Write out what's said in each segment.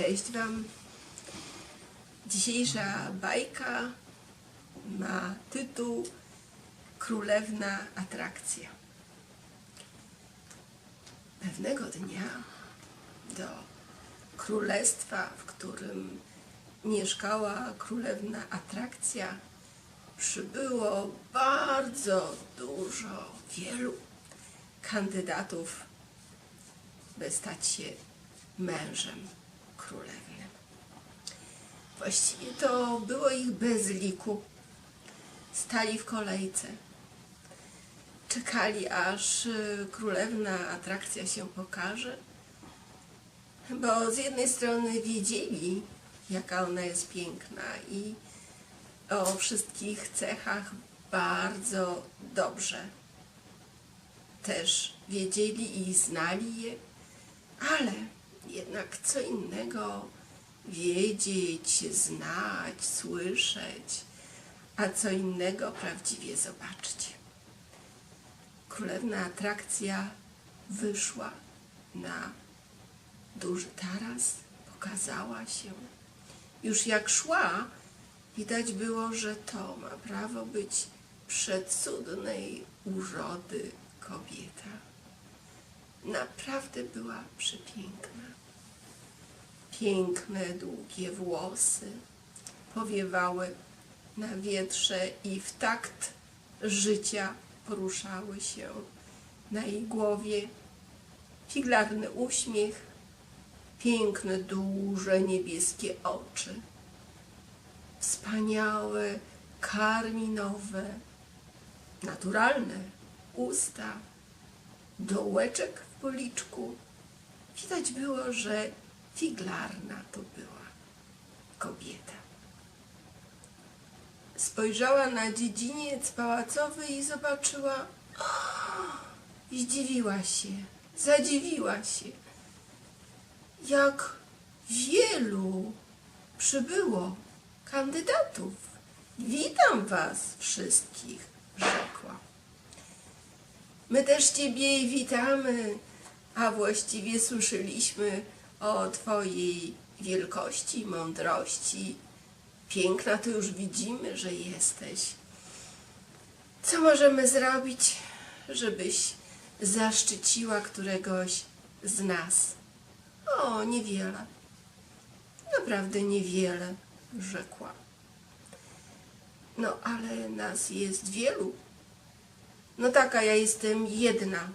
Cześć Wam. Dzisiejsza bajka ma tytuł Królewna Atrakcja. Pewnego dnia do królestwa, w którym mieszkała królewna Atrakcja, przybyło bardzo wielu kandydatów, by stać się mężem królewny. Właściwie to było ich bez liku. Stali w kolejce. Czekali, aż królewna Atrakcja się pokaże, bo z jednej strony wiedzieli, jaka ona jest piękna i o wszystkich cechach bardzo dobrze też wiedzieli i znali je, ale jednak co innego wiedzieć, znać, słyszeć, a co innego prawdziwie zobaczyć. Królewna Atrakcja wyszła na duży taras, pokazała się. Już jak szła, widać było, że to ma prawo być przecudnej urody kobieta. Naprawdę była przepiękna. Piękne, długie włosy powiewały na wietrze i w takt życia poruszały się na jej głowie. Figlarny uśmiech, piękne, duże, niebieskie oczy, wspaniałe, karminowe, naturalne usta, dołeczek w policzku. Widać było, że figlarna to była kobieta. Spojrzała na dziedziniec pałacowy i zobaczyła, zdziwiła się, zadziwiła się, jak wielu przybyło kandydatów. Witam was wszystkich, rzekła. My też ciebie witamy, a właściwie słyszeliśmy o twojej wielkości, mądrości. Piękna to już widzimy, że jesteś. Co możemy zrobić, żebyś zaszczyciła któregoś z nas? O, niewiele. Naprawdę niewiele, rzekła. No, ale nas jest wielu. No tak, a ja jestem jedna.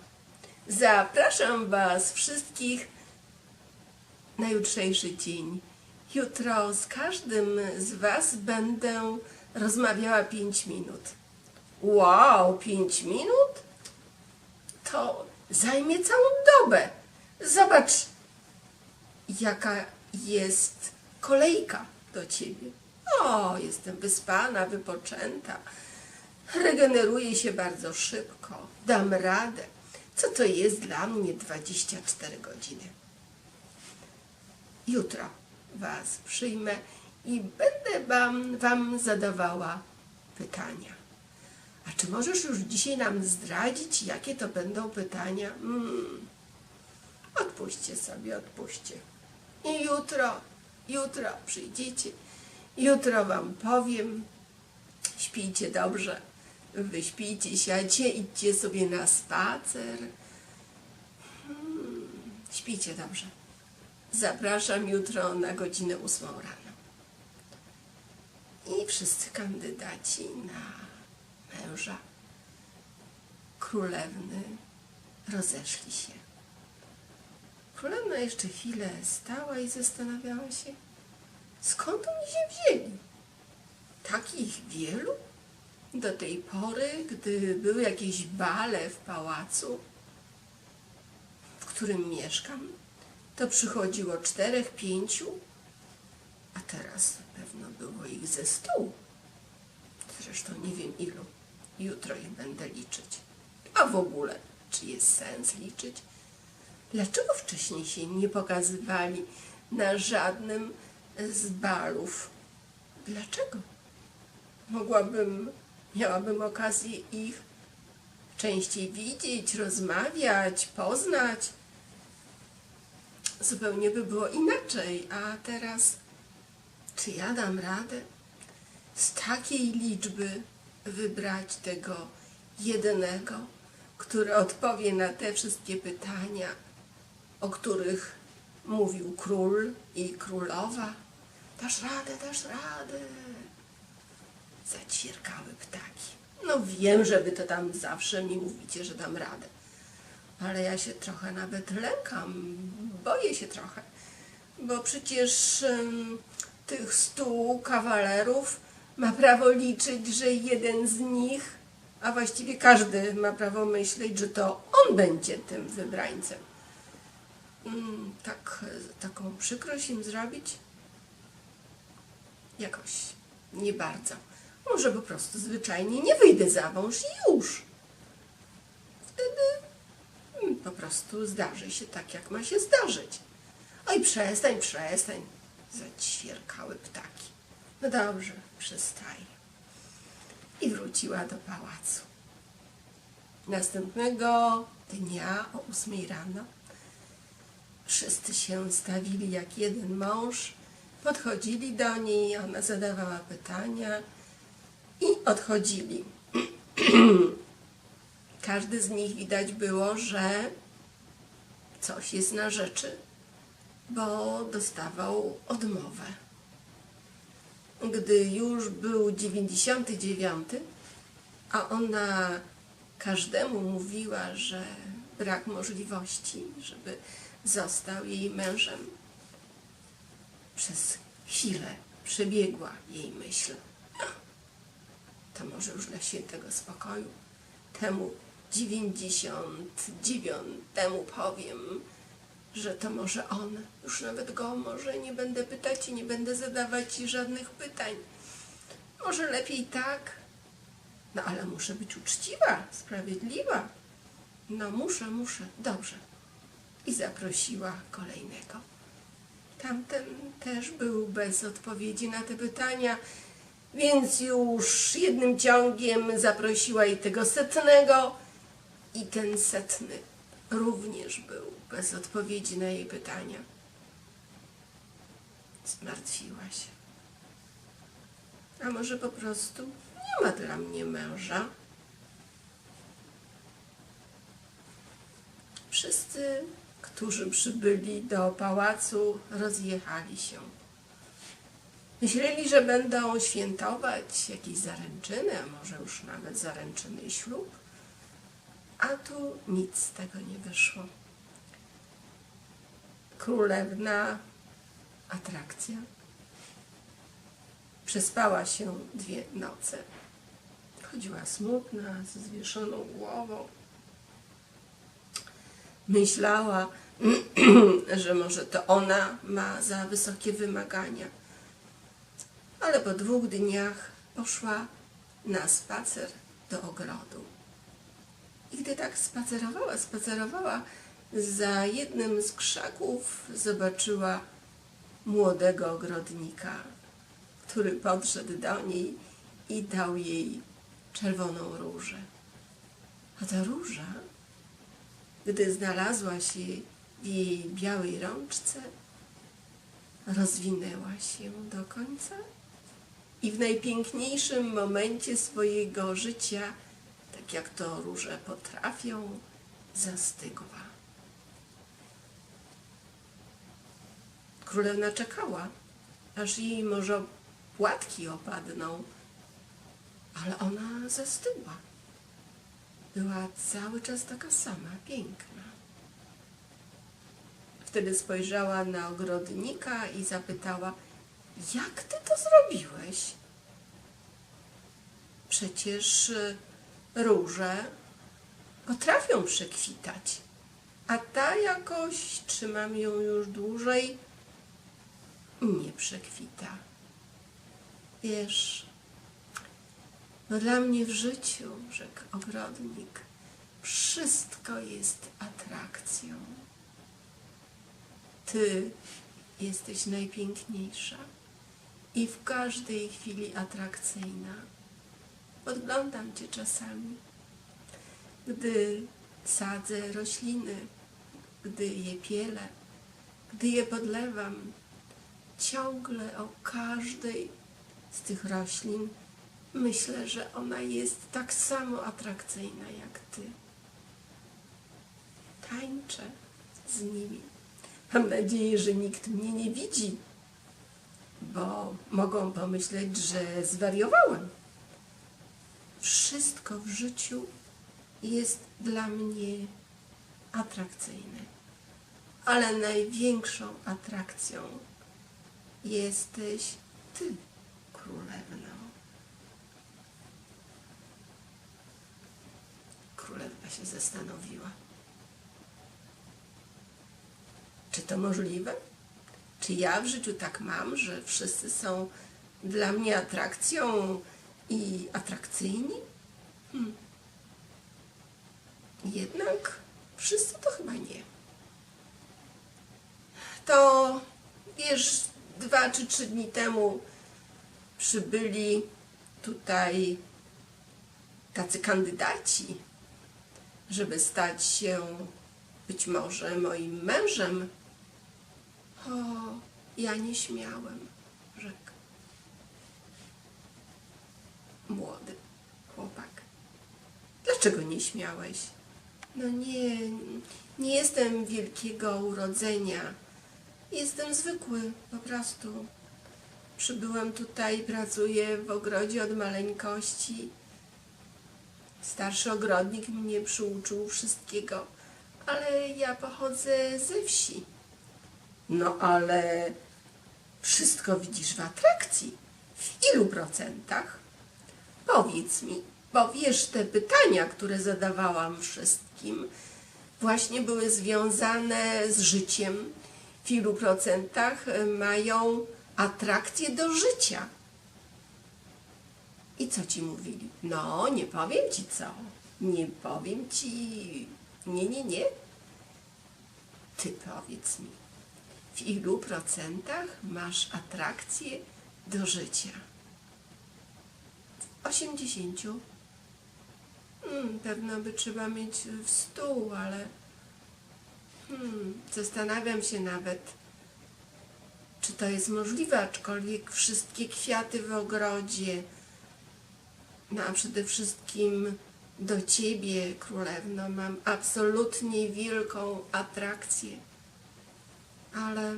Zapraszam was wszystkich na jutrzejszy dzień. Jutro z każdym z was będę rozmawiała 5 minut. Wow, 5 minut? To zajmie całą dobę. Zobacz, jaka jest kolejka do ciebie. O, jestem wyspana, wypoczęta. Regeneruję się bardzo szybko. Dam radę. Co to jest dla mnie 24 godziny? Jutro was przyjmę i będę wam zadawała pytania. A czy możesz już dzisiaj nam zdradzić, jakie to będą pytania? Odpuśćcie sobie, odpuśćcie. I jutro przyjdziecie. Jutro wam powiem. Śpijcie dobrze. Wyśpijcie się, idźcie sobie na spacer. Śpijcie dobrze. Zapraszam jutro na godzinę 8 rano. I wszyscy kandydaci na męża królewny rozeszli się. Królewna jeszcze chwilę stała i zastanawiała się, skąd oni się wzięli? Takich wielu? Do tej pory, gdy były jakieś bale w pałacu, w którym mieszkam, to przychodziło 4, 5, a teraz pewno było ich ze 100. Zresztą nie wiem ilu. Jutro ich będę liczyć. A w ogóle, czy jest sens liczyć? Dlaczego wcześniej się nie pokazywali na żadnym z balów? Dlaczego? Miałabym okazję ich częściej widzieć, rozmawiać, poznać. zupełnie by było inaczej. A teraz, czy ja dam radę z takiej liczby wybrać tego jedynego, który odpowie na te wszystkie pytania, o których mówił król i królowa? Dasz radę, dasz radę. Zaćwierkały ptaki. No wiem, że wy to tam zawsze mi mówicie, że dam radę. Ale ja się trochę nawet lękam, boję się trochę. Bo przecież tych 100 kawalerów ma prawo liczyć, że jeden z nich, a właściwie każdy ma prawo myśleć, że to on będzie tym wybrańcem. Taką przykrość im zrobić? Jakoś nie bardzo. Może po prostu zwyczajnie nie wyjdę za mąż i już. Wtedy po prostu zdarzy się tak, jak ma się zdarzyć. Oj, przestań, przestań, zaćwierkały ptaki. No dobrze, przestaję. I wróciła do pałacu. Następnego dnia o 8 rano wszyscy się stawili jak jeden mąż, podchodzili do niej, ona zadawała pytania i odchodzili. Każdy z nich widać było, że coś jest na rzeczy, bo dostawał odmowę. Gdy już był 99, a ona każdemu mówiła, że brak możliwości, żeby został jej mężem, przez chwilę przebiegła jej myśl. To może już dla świętego spokoju temu 99 powiem, że to może on. Już nawet go może nie będę pytać i nie będę zadawać żadnych pytań. Może lepiej tak. No ale muszę być uczciwa, sprawiedliwa. No muszę. Dobrze. I zaprosiła kolejnego. Tamten też był bez odpowiedzi na te pytania, więc już jednym ciągiem zaprosiła i tego 100. I ten 100 również był bez odpowiedzi na jej pytania. Zmartwiła się. A może po prostu nie ma dla mnie męża? Wszyscy, którzy przybyli do pałacu, rozjechali się. Myśleli, że będą świętować jakieś zaręczyny, a może już nawet zaręczyny i ślub. A tu nic z tego nie wyszło. Królewna atrakcja przespała się 2 noce. Chodziła smutna, ze zwieszoną głową. Myślała, że może to ona ma za wysokie wymagania. Ale po 2 dniach poszła na spacer do ogrodu. I gdy tak spacerowała, za jednym z krzaków zobaczyła młodego ogrodnika, który podszedł do niej i dał jej czerwoną różę. A ta róża, gdy znalazła się w jej białej rączce, rozwinęła się do końca i w najpiękniejszym momencie swojego życia, tak jak to róże potrafią, zastygła. Królewna czekała, aż jej może płatki opadną, ale ona zastygła. Była cały czas taka sama, piękna. Wtedy spojrzała na ogrodnika i zapytała: jak ty to zrobiłeś? Przecież róże potrafią przekwitać, a ta jakoś, trzymam ją już dłużej, nie przekwita. Wiesz, no dla mnie w życiu, rzekł ogrodnik, wszystko jest atrakcją. Ty jesteś najpiękniejsza i w każdej chwili atrakcyjna. Podglądam cię czasami, gdy sadzę rośliny, gdy je pielę, Gdy je podlewam, ciągle o każdej z tych roślin myślę, że ona jest tak samo atrakcyjna jak ty. Tańczę z nimi. Mam nadzieję, że nikt mnie nie widzi, bo mogą pomyśleć, że zwariowałem. Wszystko w życiu jest dla mnie atrakcyjne, ale największą atrakcją jesteś ty, królewno. Królewna się zastanowiła. Czy to możliwe? Czy ja w życiu tak mam, że wszyscy są dla mnie atrakcją i atrakcyjni? Jednak wszyscy to chyba nie. To wiesz, 2 czy 3 dni temu przybyli tutaj tacy kandydaci, żeby stać się być może moim mężem. O, ja nie śmiałem, rzekł młody chłopak. Dlaczego nie śmiałeś? No nie jestem wielkiego urodzenia. Jestem zwykły, po prostu. Przybyłem tutaj, pracuję w ogrodzie od maleńkości. Starszy ogrodnik mnie przyuczył wszystkiego, ale ja pochodzę ze wsi. No ale wszystko widzisz w atrakcji. W ilu procentach? Powiedz mi, bo wiesz, te pytania, które zadawałam wszystkim, właśnie były związane z życiem. W ilu procentach mają atrakcję do życia. I co ci mówili? No, nie powiem ci co. Nie powiem ci... Nie. Ty powiedz mi, w ilu procentach masz atrakcję do życia? 80. Pewno by trzeba mieć w 100, ale... Zastanawiam się nawet, czy to jest możliwe, aczkolwiek wszystkie kwiaty w ogrodzie, no a przede wszystkim do ciebie, królewno, mam absolutnie wielką atrakcję. Ale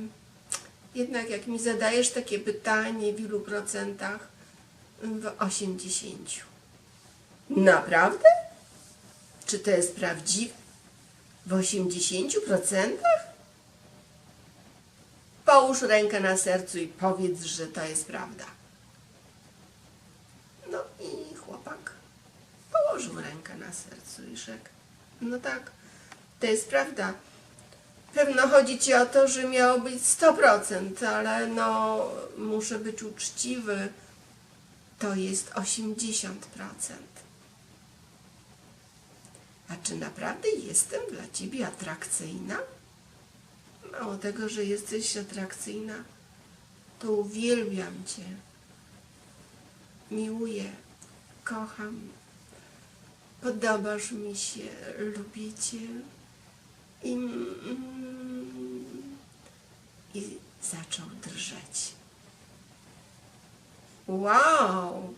jednak jak mi zadajesz takie pytanie, w ilu procentach? W 80. Naprawdę? Czy to jest prawdziwe? W 80%? Połóż rękę na sercu i powiedz, że to jest prawda. No i chłopak położył rękę na sercu i rzekł: no tak, to jest prawda. Pewno chodzi ci o to, że miało być 100%, ale no muszę być uczciwy. To jest 80%. A czy naprawdę jestem dla ciebie atrakcyjna? Mało tego, że jesteś atrakcyjna, to uwielbiam cię. Miłuję, kocham, podobasz mi się, lubię cię i zaczął drżeć. Wow!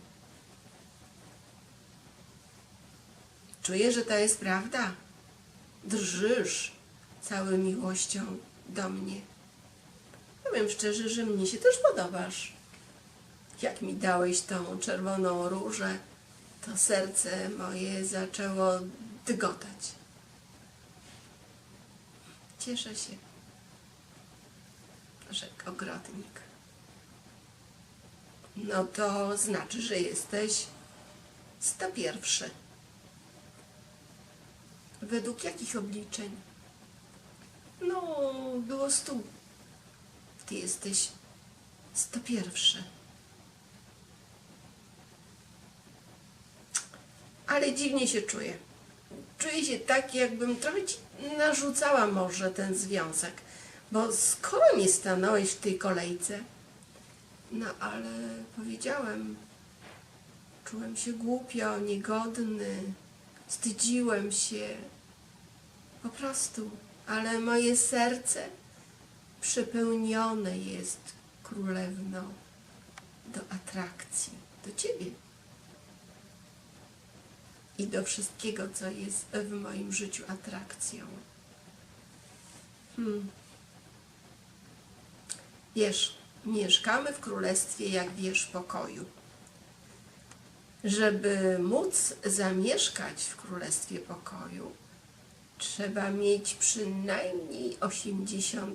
Czuję, że to jest prawda. Drżysz całą miłością do mnie. Powiem szczerze, że mnie się też podobasz. Jak mi dałeś tą czerwoną różę, to serce moje zaczęło dygotać. Cieszę się, rzekł ogrodnik. No to znaczy, że jesteś 101. Według jakich obliczeń? No, było 100. Ty jesteś 101. Ale dziwnie się czuję. Czuję się tak, jakbym trochę ci narzucała może ten związek. Bo skoro nie stanąłeś w tej kolejce, no ale powiedziałem, czułem się głupio, niegodny, wstydziłem się, po prostu, ale moje serce przepełnione jest królewno do atrakcji, do ciebie i do wszystkiego, co jest w moim życiu atrakcją. Wiesz, mieszkamy w królestwie, jak wiesz, pokoju. Żeby móc zamieszkać w królestwie pokoju, trzeba mieć przynajmniej 80%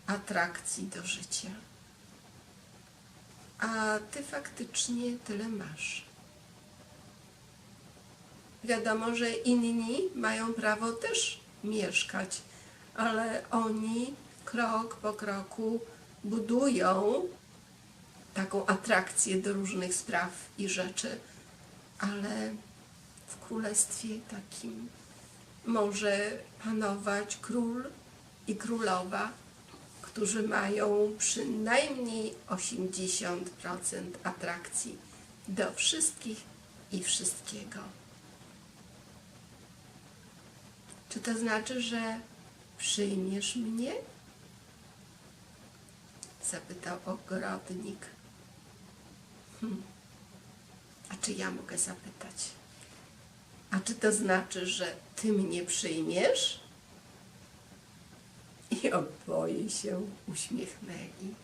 atrakcji do życia. A ty faktycznie tyle masz. Wiadomo, że inni mają prawo też mieszkać, ale oni krok po kroku budują taką atrakcję do różnych spraw i rzeczy, ale w królestwie takim może panować król i królowa, którzy mają przynajmniej 80% atrakcji do wszystkich i wszystkiego. Czy to znaczy, że przyjmiesz mnie? Zapytał ogrodnik. A czy ja mogę zapytać? A czy to znaczy, że ty mnie przyjmiesz? I oboje się uśmiechnęli.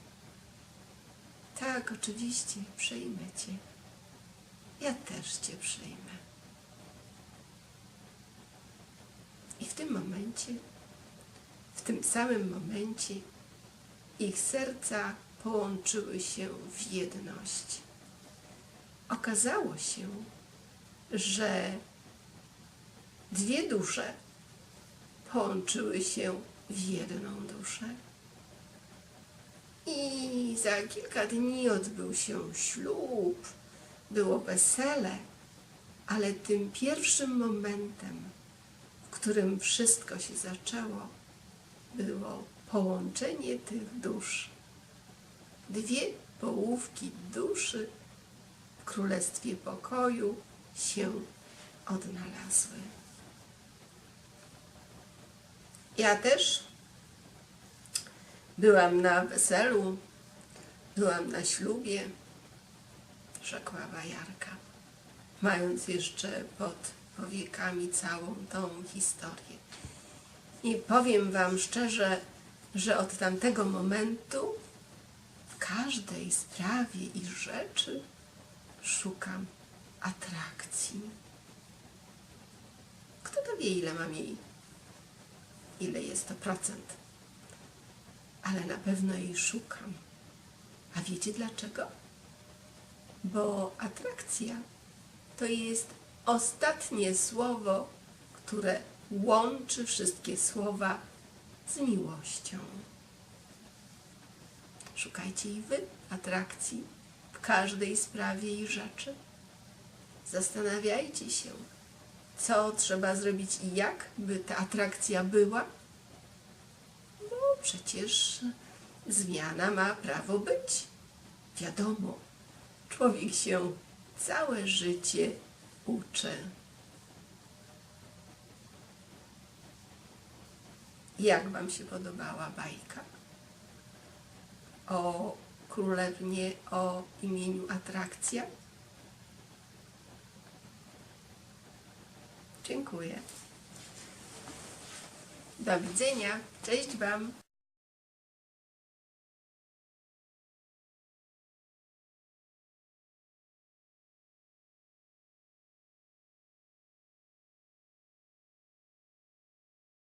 Tak, oczywiście, przyjmę cię. Ja też cię przyjmę. I w tym momencie, w tym samym momencie ich serca połączyły się w jedność. Okazało się, że dwie dusze połączyły się w jedną duszę. I za kilka dni odbył się ślub, było wesele, ale tym pierwszym momentem, w którym wszystko się zaczęło, było połączenie tych dusz. Dwie połówki duszy w królestwie pokoju się odnalazły. Ja też byłam na weselu, byłam na ślubie, rzekła Bajarka, mając jeszcze pod powiekami całą tą historię. I powiem wam szczerze, że od tamtego momentu w każdej sprawie i rzeczy szukam atrakcji. Kto to wie, ile mam jej? Ile jest to procent? Ale na pewno jej szukam. A wiecie dlaczego? Bo atrakcja to jest ostatnie słowo, które łączy wszystkie słowa z miłością. Szukajcie i wy atrakcji w każdej sprawie i rzeczy. Zastanawiajcie się, co trzeba zrobić i jak, by ta atrakcja była. No przecież zmiana ma prawo być. Wiadomo, człowiek się całe życie uczy. Jak wam się podobała bajka o królewnie o imieniu Atrakcja? Dziękuję. Do widzenia. Cześć wam.